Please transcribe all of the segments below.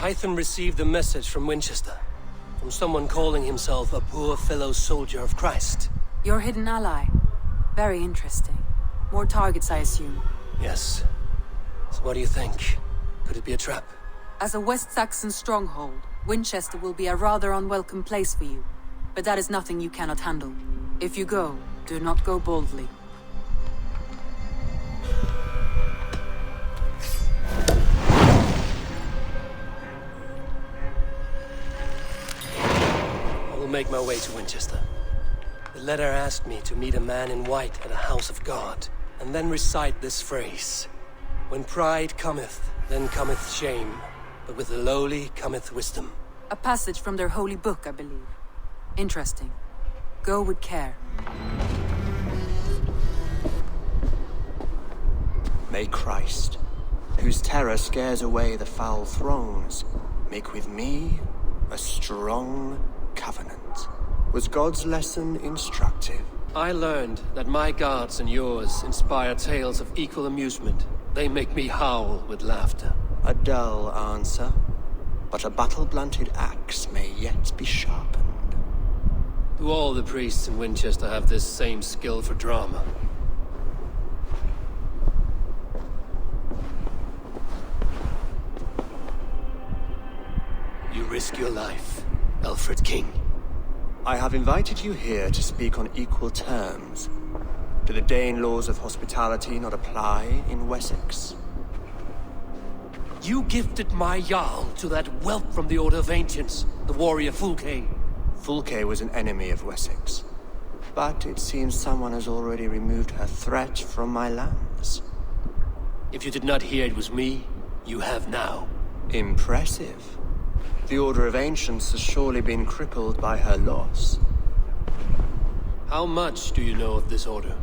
Hytham received a message from Winchester. From someone calling himself a poor fellow soldier of Christ. Your hidden ally. Very interesting. More targets, I assume. Yes. So what do you think? Could it be a trap? As a West Saxon stronghold, Winchester will be a rather unwelcome place for you. But that is nothing you cannot handle. If you go, do not go boldly. I will make my way to Winchester. The letter asked me to meet a man in white at a house of God, and then recite this phrase. When pride cometh, then cometh shame, but with the lowly cometh wisdom. A passage from their holy book, I believe. Interesting. Go with care. May Christ, whose terror scares away the foul throngs, make with me a strong covenant. Was God's lesson instructive? I learned that my gods and yours inspire tales of equal amusement. They make me howl with laughter. A dull answer, but a battle-blunted axe may yet be sharpened. Do all the priests in Winchester have this same skill for drama? You risk your life, Aelfred King. I have invited you here to speak on equal terms. Do the Dane laws of hospitality not apply in Wessex? You gifted my Jarl to that whelp from the Order of Ancients, the warrior Fulke. Fulke was an enemy of Wessex. But it seems someone has already removed her threat from my lands. If you did not hear it was me, you have now. Impressive. The Order of Ancients has surely been crippled by her loss. How much do you know of this order?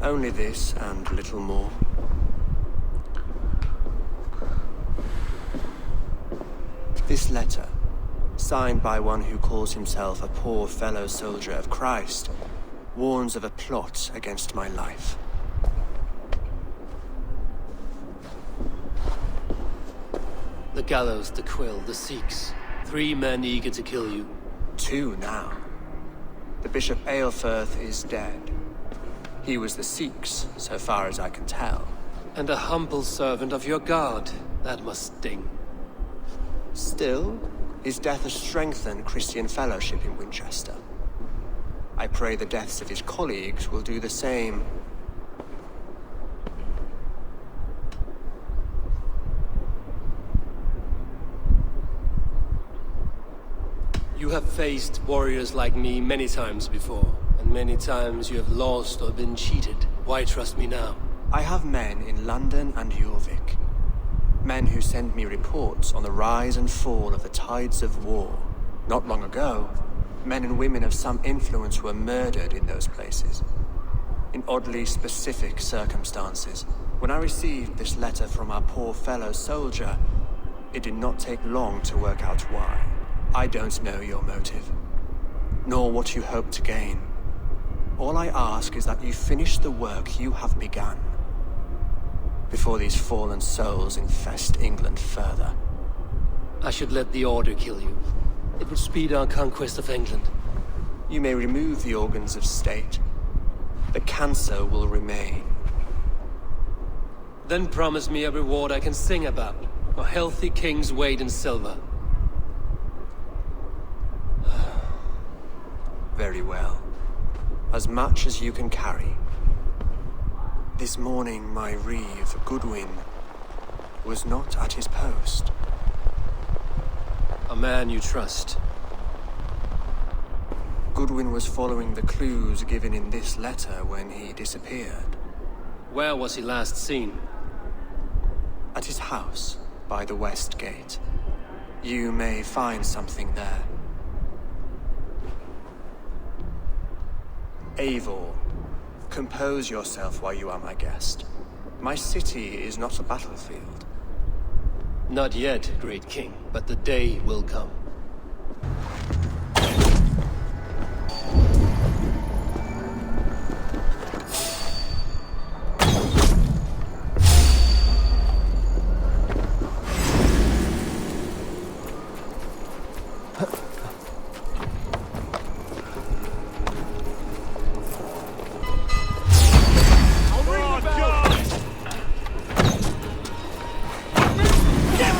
Only this and little more. This letter, signed by one who calls himself a poor fellow soldier of Christ, warns of a plot against my life. The gallows, the quill, the Sikhs. 3 men eager to kill you. 2 now. The Bishop Aelfred is dead. He was the Sikhs, so far as I can tell. And a humble servant of your god. That must sting. Still, his death has strengthened Christian fellowship in Winchester. I pray the deaths of his colleagues will do the same. You have faced warriors like me many times before, and many times you have lost or been cheated. Why trust me now? I have men in London and Jorvik. Men who send me reports on the rise and fall of the tides of war. Not long ago, men and women of some influence were murdered in those places. In oddly specific circumstances. When I received this letter from our poor fellow soldier, it did not take long to work out why. I don't know your motive, nor what you hope to gain. All I ask is that you finish the work you have begun, before these fallen souls infest England further. I should let the Order kill you. It would speed our conquest of England. You may remove the organs of state. The cancer will remain. Then promise me a reward I can sing about. A healthy king's weight in silver. Very well. As much as you can carry. This morning, my reeve, Goodwin, was not at his post. A man you trust. Goodwin was following the clues given in this letter when he disappeared. Where was he last seen? At his house, by the West Gate. You may find something there. Eivor, compose yourself while you are my guest. My city is not a battlefield. Not yet, great king, but the day will come. Get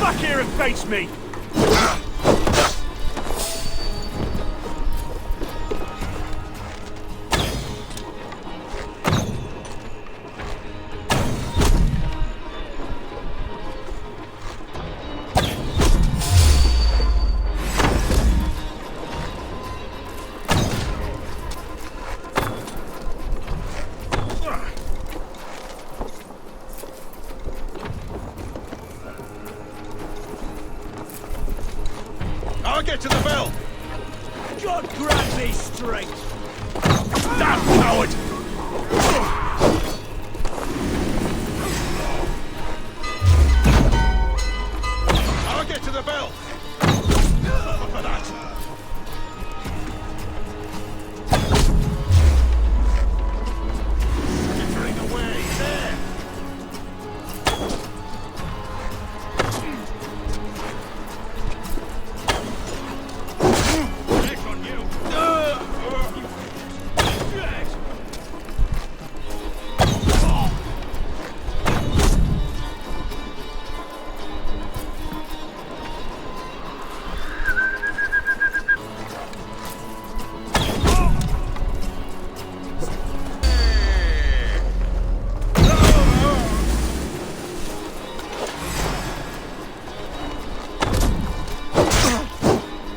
back here and face me! I'll get to the bell! God grant me strength! Damn coward! I'll get to the bell! Suffer for that! Skittering away, there! Neck on you! Yes.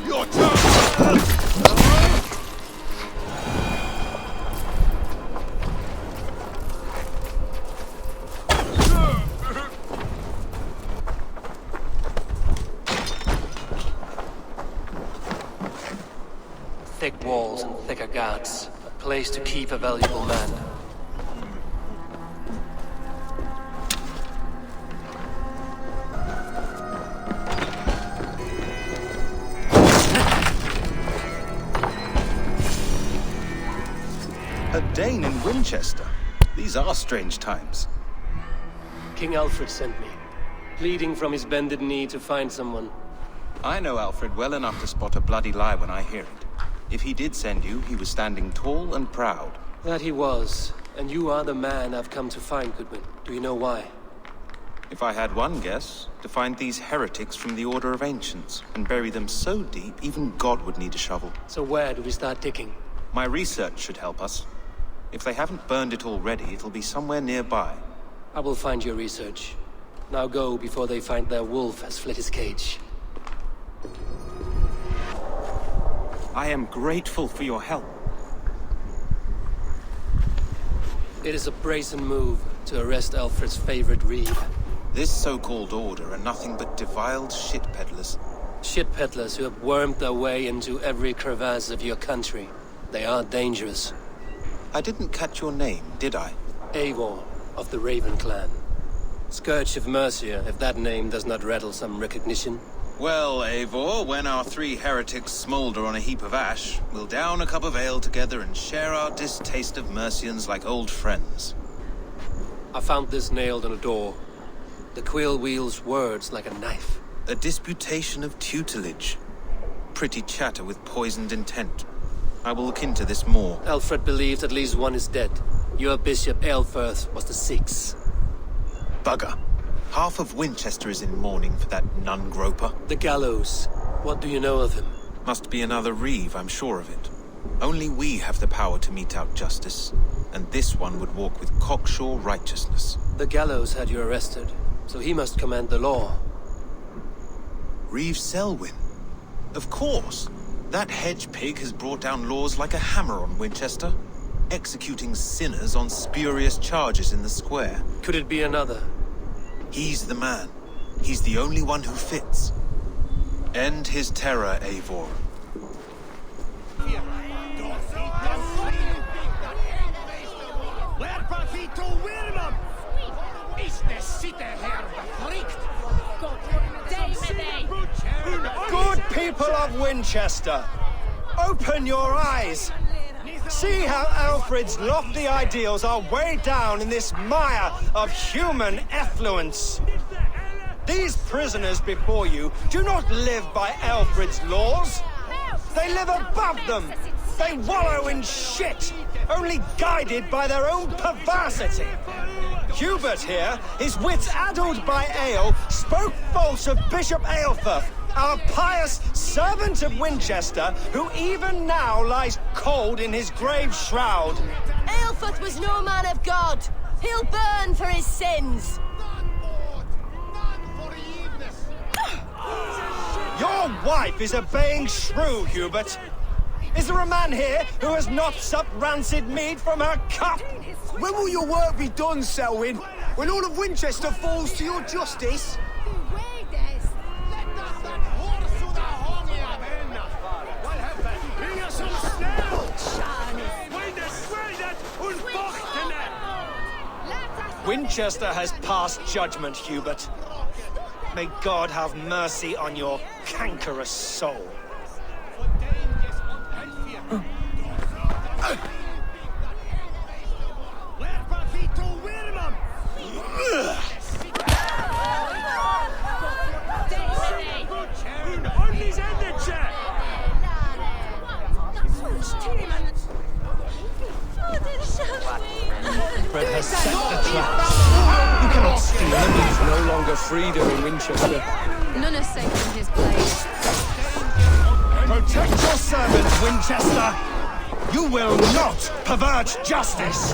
Your turn! Thick walls and thicker guards. A place to keep a valuable man. A Dane in Winchester. These are strange times. King Aelfred sent me, pleading from his bended knee to find someone. I know Aelfred well enough to spot a bloody lie when I hear it. If he did send you, he was standing tall and proud. That he was, and you are the man I've come to find, Goodwin. Do you know why? If I had one guess, to find these heretics from the Order of Ancients, and bury them so deep, even God would need a shovel. So where do we start digging? My research should help us. If they haven't burned it already, it'll be somewhere nearby. I will find your research. Now go before they find their wolf has fled his cage. I am grateful for your help. It is a brazen move to arrest Aelfred's favorite reeve. This so-called order are nothing but defiled shit peddlers. Shit peddlers who have wormed their way into every crevasse of your country. They are dangerous. I didn't catch your name, did I? Eivor of the Raven clan. Scourge of Mercia, if that name does not rattle some recognition. Well, Eivor, when our three heretics smolder on a heap of ash, we'll down a cup of ale together and share our distaste of Mercians like old friends. I found this nailed on a door. The quill wields words like a knife. A disputation of tutelage. Pretty chatter with poisoned intent. I will look into this more. Aelfred believes at least one is dead. Your bishop, Aelfred, was the sixth. Bugger. Half of Winchester is in mourning for that nun-groper. The gallows. What do you know of him? Must be another reeve, I'm sure of it. Only we have the power to mete out justice, and this one would walk with cocksure righteousness. The gallows had you arrested, so he must command the law. Reeve Selwyn? Of course. That hedge pig has brought down laws like a hammer on Winchester, executing sinners on spurious charges in the square. Could it be another? He's the man. He's the only one who fits. End his terror, Eivor. Good people of Winchester, open your eyes. See how Aelfred's lofty ideals are weighed down in this mire of human effluence. These prisoners before you do not live by Aelfred's laws. They live above them. They wallow in shit, only guided by their own perversity. Hubert here, his wits addled by ale, spoke false of Bishop Aelfred, our pious servant of Winchester, who even now lies cold in his grave shroud. Aelfred was no man of God. He'll burn for his sins. Your wife is a baying shrew, Hubert. Is there a man here who has not supped rancid mead from her cup? When will your work be done, Selwyn? When all of Winchester falls to your justice? Winchester has passed judgment, Hubert. May God have mercy on your cankerous soul. Aelfred has set the traps. You cannot steal him. He's no longer freedom in Winchester. None are safe from his blade. Protect your servants, Winchester! You will not pervert justice!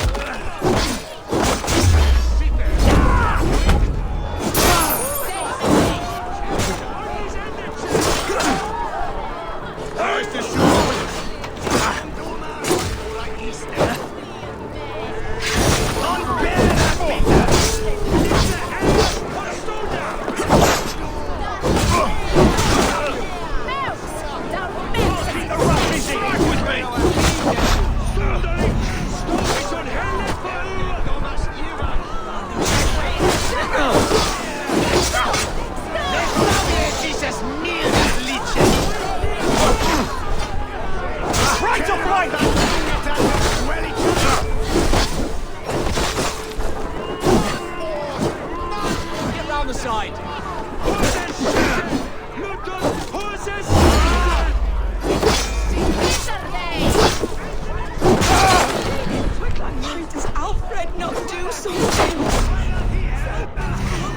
Does Aelfred not do something?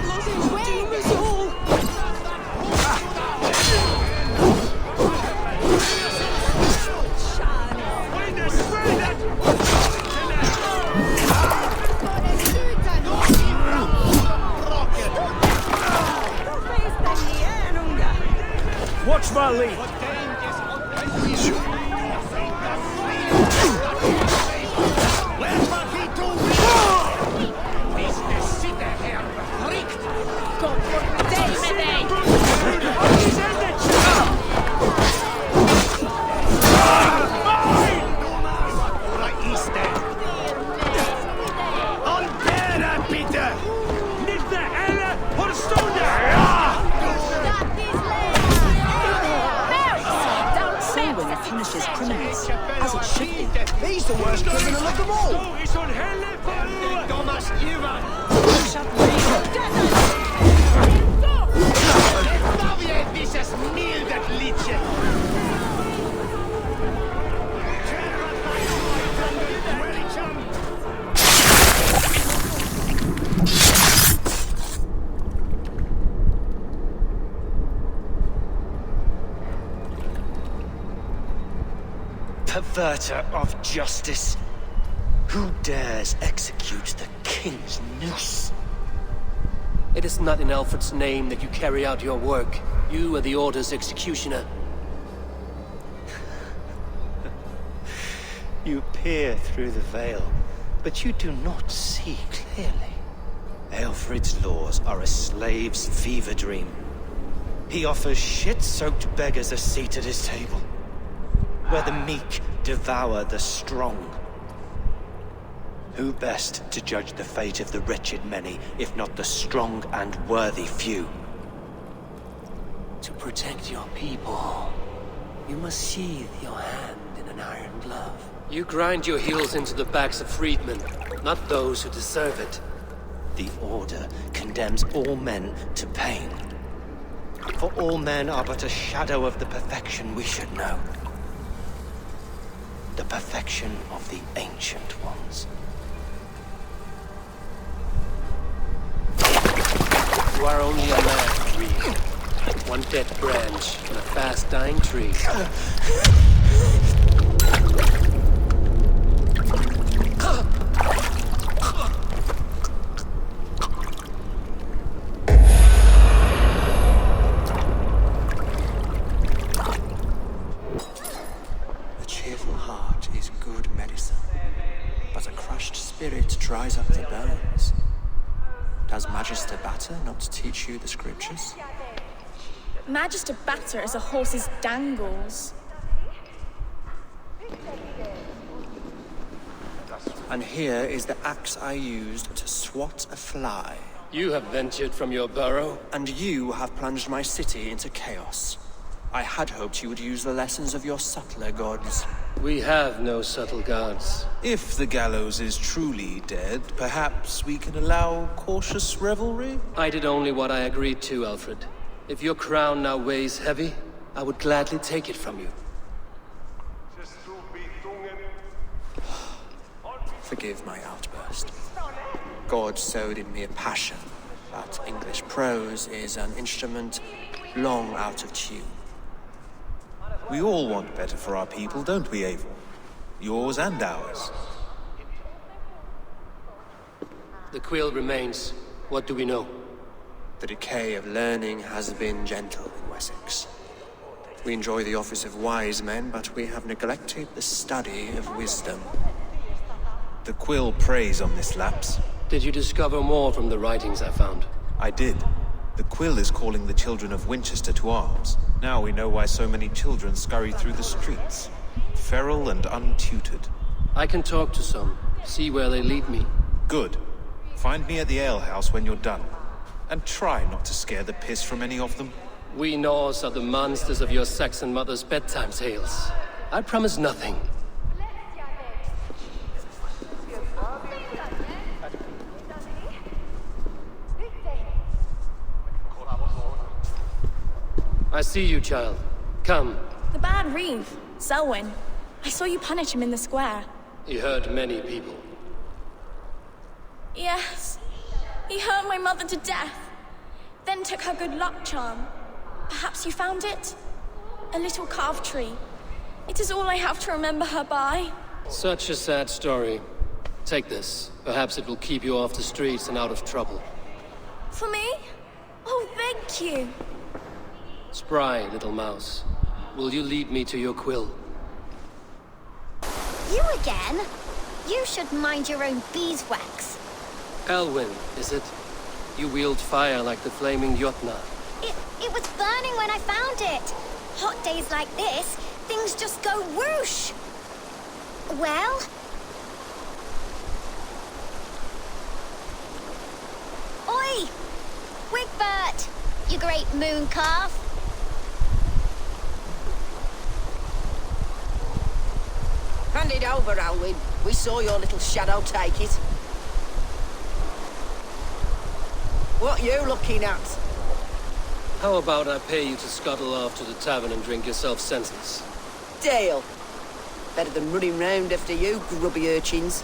Let him doom us all. Watch my lead. Punishes criminals, as it should be. He's the worst criminal of them all! Perverter of justice. Who dares execute the king's noose? It is not in Aelfred's name that you carry out your work. You are the Order's executioner. You peer through the veil, but you do not see clearly. Aelfred's laws are a slave's fever dream. He offers shit-soaked beggars a seat at his table, where the meek devour the strong. Who best to judge the fate of the wretched many, if not the strong and worthy few? To protect your people, you must sheathe your hand in an iron glove. You grind your heels into the backs of freedmen, not those who deserve it. The Order condemns all men to pain. For all men are but a shadow of the perfection we should know. The perfection of the Ancient Ones. You are only a man, Reed. One dead branch on a fast-dying tree. A cheerful heart is good medicine, but a crushed spirit dries up the bones. Does Magister Batter not teach you the scriptures? Magister Batter is a horse's dangles. And here is the axe I used to swat a fly. You have ventured from your burrow. And you have plunged my city into chaos. I had hoped you would use the lessons of your subtler gods. We have no subtle gods. If the gallows is truly dead, perhaps we can allow cautious revelry? I did only what I agreed to, Aelfred. If your crown now weighs heavy, I would gladly take it from you. Forgive my outburst. God sowed in me a passion, but English prose is an instrument long out of tune. We all want better for our people, don't we, Eivor? Yours and ours. The quill remains. What do we know? The decay of learning has been gentle in Wessex. We enjoy the office of wise men, but we have neglected the study of wisdom. The quill preys on this lapse. Did you discover more from the writings I found? I did. The quill is calling the children of Winchester to arms. Now we know why so many children scurry through the streets. Feral and untutored. I can talk to some, see where they lead me. Good. Find me at the alehouse when you're done. And try not to scare the piss from any of them. We Norse are the monsters of your Saxon mother's bedtime tales. I promise nothing. I see you, child. Come. The bad Reeve, Selwyn. I saw you punish him in the square. He hurt many people. Yes. He hurt my mother to death. Then took her good luck charm. Perhaps you found it? A little carved tree. It is all I have to remember her by. Such a sad story. Take this. Perhaps it will keep you off the streets and out of trouble. For me? Oh, thank you. Spry, little mouse. Will you lead me to your quill? You again? You should mind your own beeswax. Elwyn, is it? You wield fire like the flaming Jotnar. It was burning when I found it. Hot days like this, things just go whoosh. Well? Oi! Wigbert! You great moon calf! Hand it over, Alwyn. We saw your little shadow take it. What you looking at? How about I pay you to scuttle off to the tavern and drink yourself senseless? Deal. Better than running round after you, grubby urchins.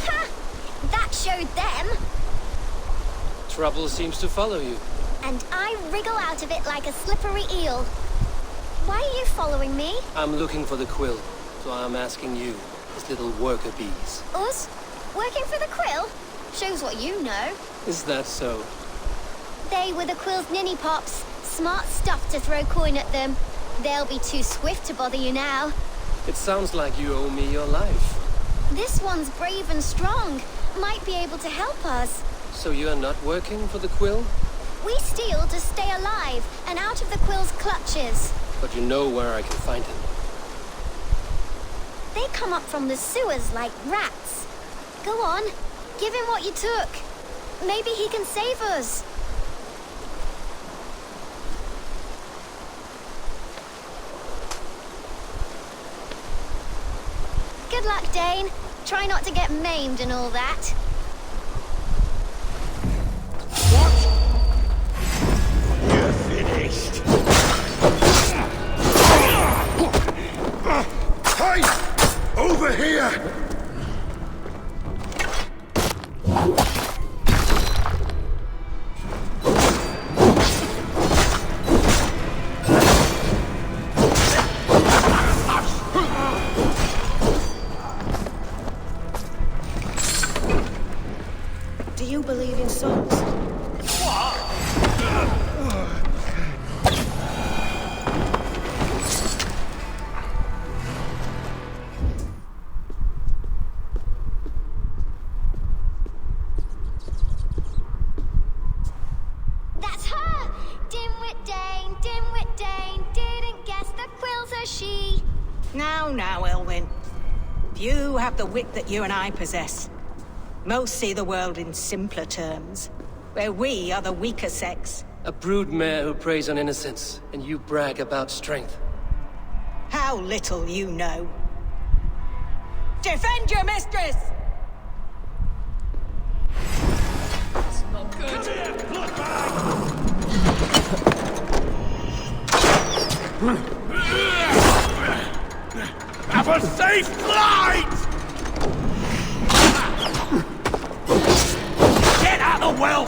Ha! That showed them. Trouble seems to follow you. And I wriggle out of it like a slippery eel. Why are you following me? I'm looking for the quill, so I'm asking you, as little worker bees. Us? Working for the quill? Shows what you know. Is that so? They were the quill's ninny pops. Smart stuff to throw coin at them. They'll be too swift to bother you now. It sounds like you owe me your life. This one's brave and strong. Might be able to help us. So you're not working for the quill? We steal to stay alive and out of the quill's clutches. But you know where I can find him. They come up from the sewers like rats. Go on, give him what you took. Maybe he can save us. Go Good luck, Dane. Try not to get maimed and all that. You're finished. Hey! Over here! Do you believe in souls? That's her! Dimwit Dane, didn't guess the quills are she. Now, Elwyn. You have the wit that you and I possess. Most see the world in simpler terms, where we are the weaker sex. A broodmare who preys on innocence, and you brag about strength. How little you know. Defend your mistress! It's not good. Have a safe flight! Get out of the well!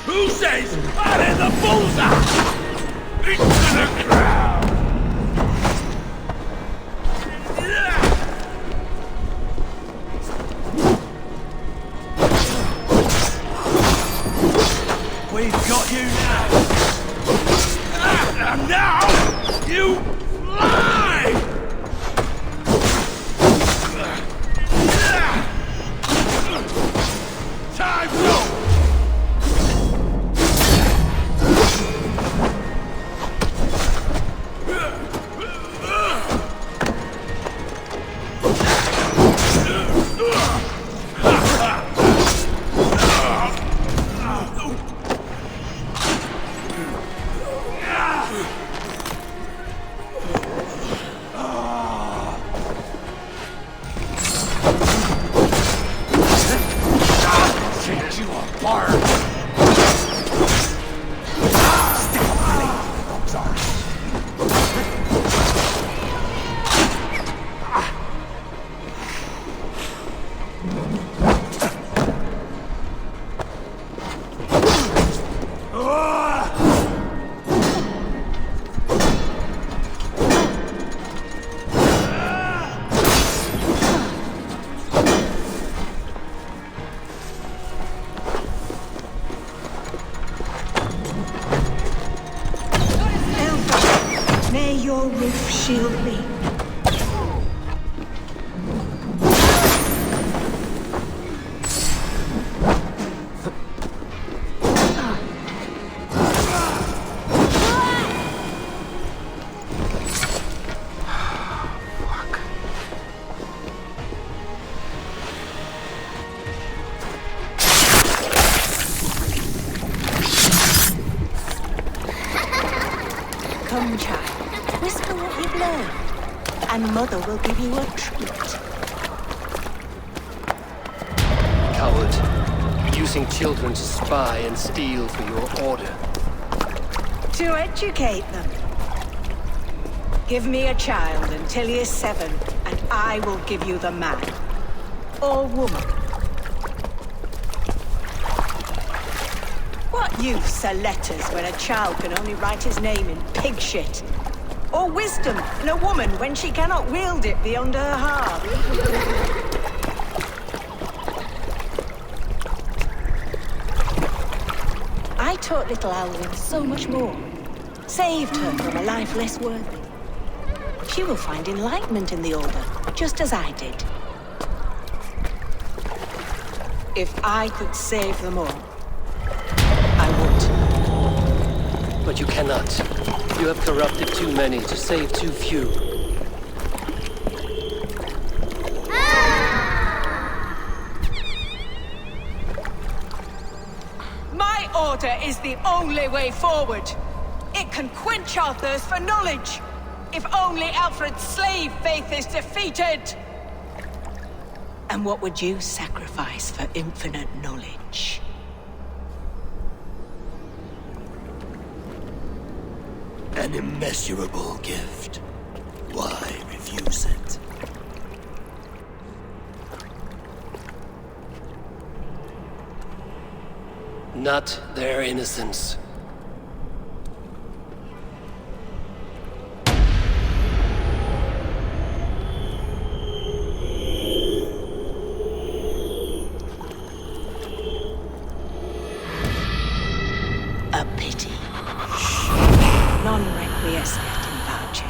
Who says I'm in the bullseye? Into the crowd! We've got you now! And now, you fly! Time's up! May your roof shield me. Come, child. Whisper what you've learned, and Mother will give you a treat. Coward. Using children to spy and steal for your order. To educate them. Give me a child until he is 7, and I will give you the man. Or woman. What use are letters when a child can only write his name in pig shit? Or wisdom in a woman when she cannot wield it beyond her heart? I taught little Alwyn so much more. Saved her from a life less worthy. She will find enlightenment in the Order, just as I did. If I could save them all, I would. But you cannot. You have corrupted too many to save too few. Ah! My order is the only way forward. It can quench our thirst for knowledge. If only Aelfred's slave faith is defeated! And what would you sacrifice for infinite knowledge? An immeasurable gift. Why refuse it? Not their innocence. A pity. Non requiescat in pace.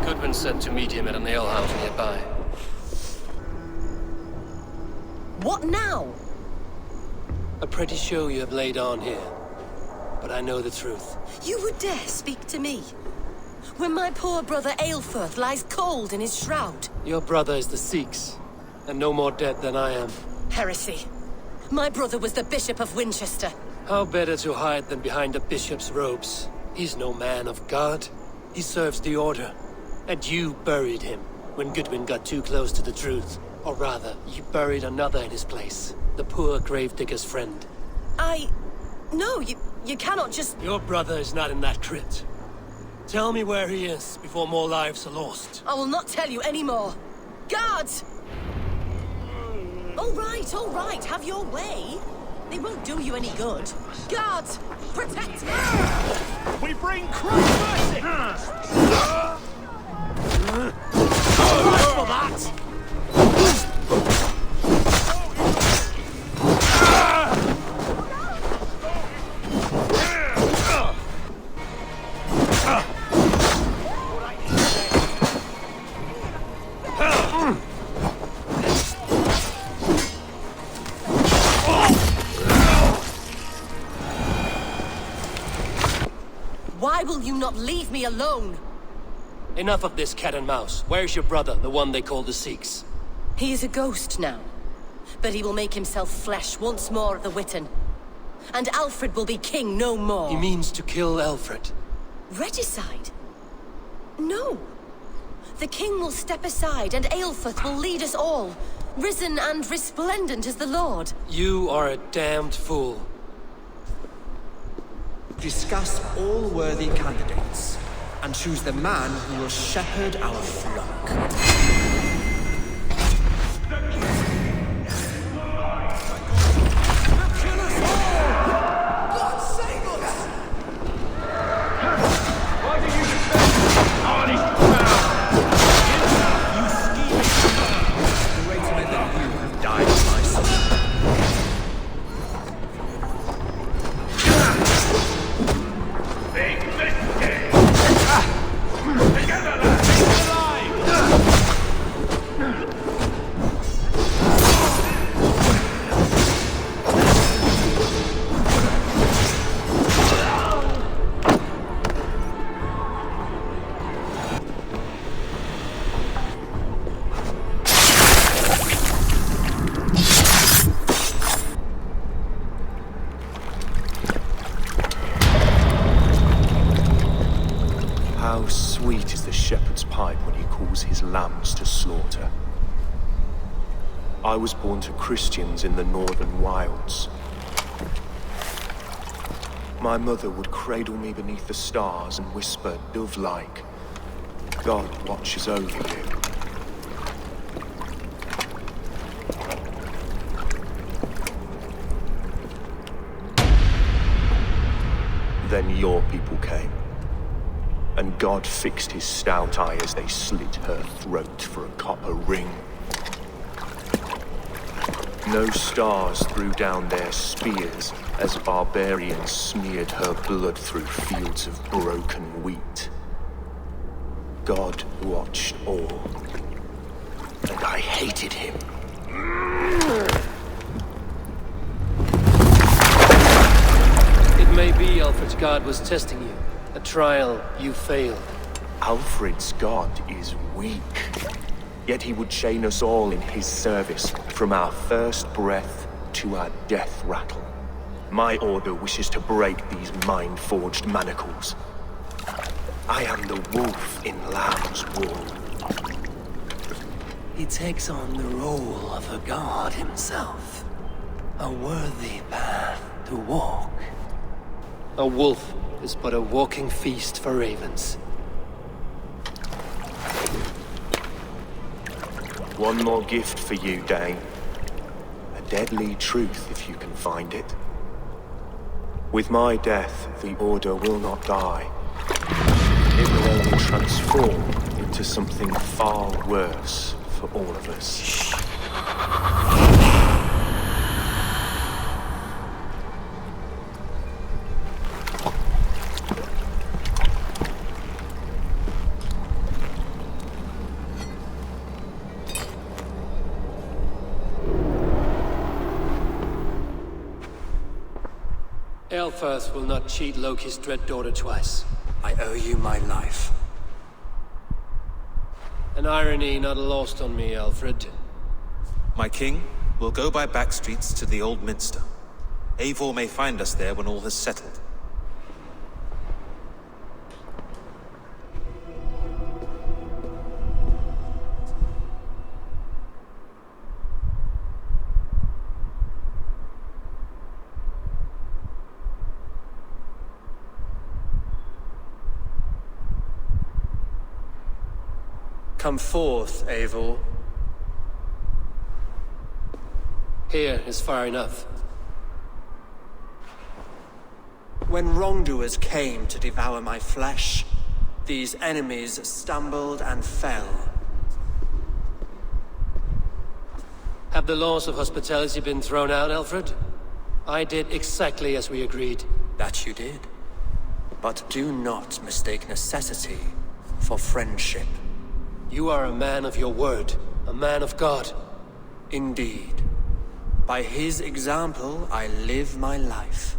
Goodwin said to meet him at an alehouse nearby. What now? A pretty show you have laid on here. But I know the truth. You would dare speak to me? When my poor brother Aelfred lies cold in his shroud. Your brother is the Sikhs, and no more dead than I am. Heresy. My brother was the Bishop of Winchester. How better to hide than behind a bishop's robes? He's no man of God. He serves the order. And you buried him when Goodwin got too close to the truth. Or rather, you buried another in his place. The poor gravedigger's friend. No, you cannot just... Your brother is not in that crypt. Tell me where he is before more lives are lost. I will not tell you anymore. Guards! All right, have your way. They won't do you any good. Guards, protect me! We bring Christ mercy! For that! Why will you not leave me alone? Enough of this cat and mouse. Where's your brother, the one they call the Sikhs? He is a ghost now. But he will make himself flesh once more at the Witten. And Aelfred will be king no more. He means to kill Aelfred. Regicide? No. The king will step aside and Aelfred will lead us all. Risen and resplendent as the Lord. You are a damned fool. Discuss all worthy candidates, and choose the man who will shepherd our flock. How sweet is the shepherd's pipe when he calls his lambs to slaughter. I was born to Christians in the northern wilds. My mother would cradle me beneath the stars and whisper, dove-like, God watches over you. Then your people came. And God fixed his stout eye as they slit her throat for a copper ring. No stars threw down their spears as barbarians smeared her blood through fields of broken wheat. God watched all, and I hated him. god was testing you. A trial you failed. Aelfred's god is weak. Yet he would chain us all in his service, from our first breath to our death rattle. My order wishes to break these mind-forged manacles. I am the wolf in lamb's wool. He takes on the role of a god himself. A worthy path to walk. A wolf is but a walking feast for ravens. One more gift for you, Dane. A deadly truth, if you can find it. With my death, the Order will not die. It will only transform into something far worse for all of us. Aelfred will not cheat Loki's dread daughter twice. I owe you my life. An irony not lost on me, Aelfred. My king will go by back streets to the Old Minster. Eivor may find us there when all has settled. Come forth, Eivor. Here is far enough. When wrongdoers came to devour my flesh, these enemies stumbled and fell. Have the laws of hospitality been thrown out, Aelfred? I did exactly as we agreed. That you did. But do not mistake necessity for friendship. You are a man of your word, a man of God. Indeed. By his example, I live my life.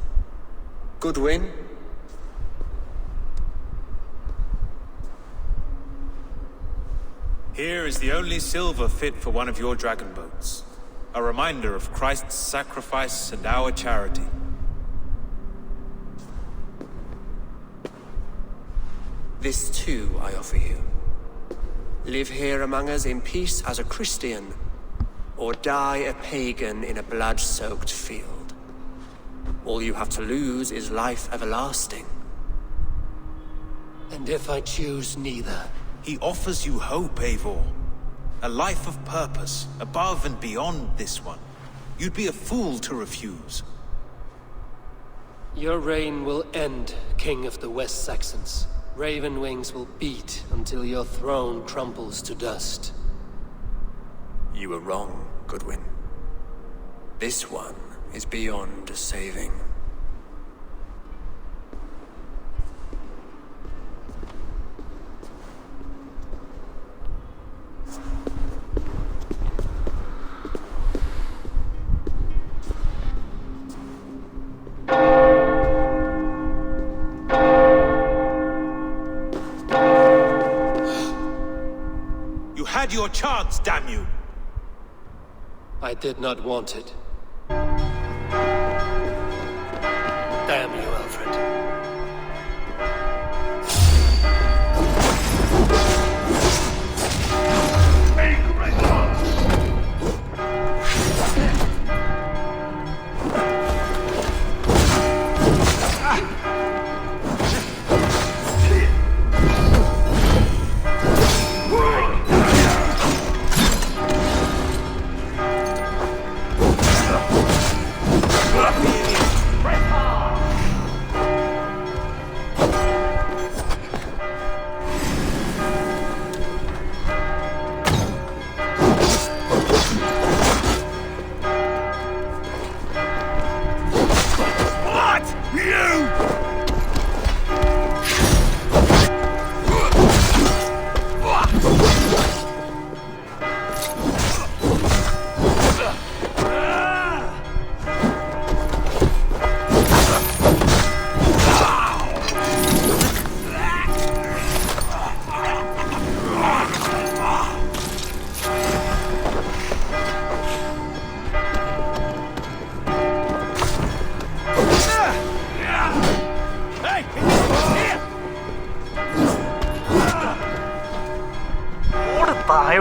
Goodwin? Here is the only silver fit for one of your dragon boats. A reminder of Christ's sacrifice and our charity. This too I offer you. Live here among us in peace as a Christian, or die a pagan in a blood-soaked field. All you have to lose is life everlasting. And if I choose neither? He offers you hope, Eivor. A life of purpose, above and beyond this one. You'd be a fool to refuse. Your reign will end, King of the West Saxons. Raven wings will beat until your throne crumbles to dust. You were wrong, Goodwin. This one is beyond saving. Had your chance, damn you! I did not want it. Damn you, Aelfred.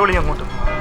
petroleum അങ്ങോട്ട് പോകാം.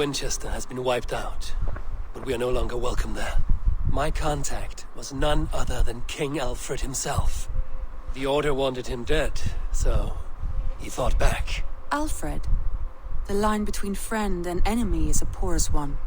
Winchester has been wiped out, but we are no longer welcome there. My contact was none other than King Aelfred himself. The Order wanted him dead, so he fought back. Aelfred? The line between friend and enemy is a porous one.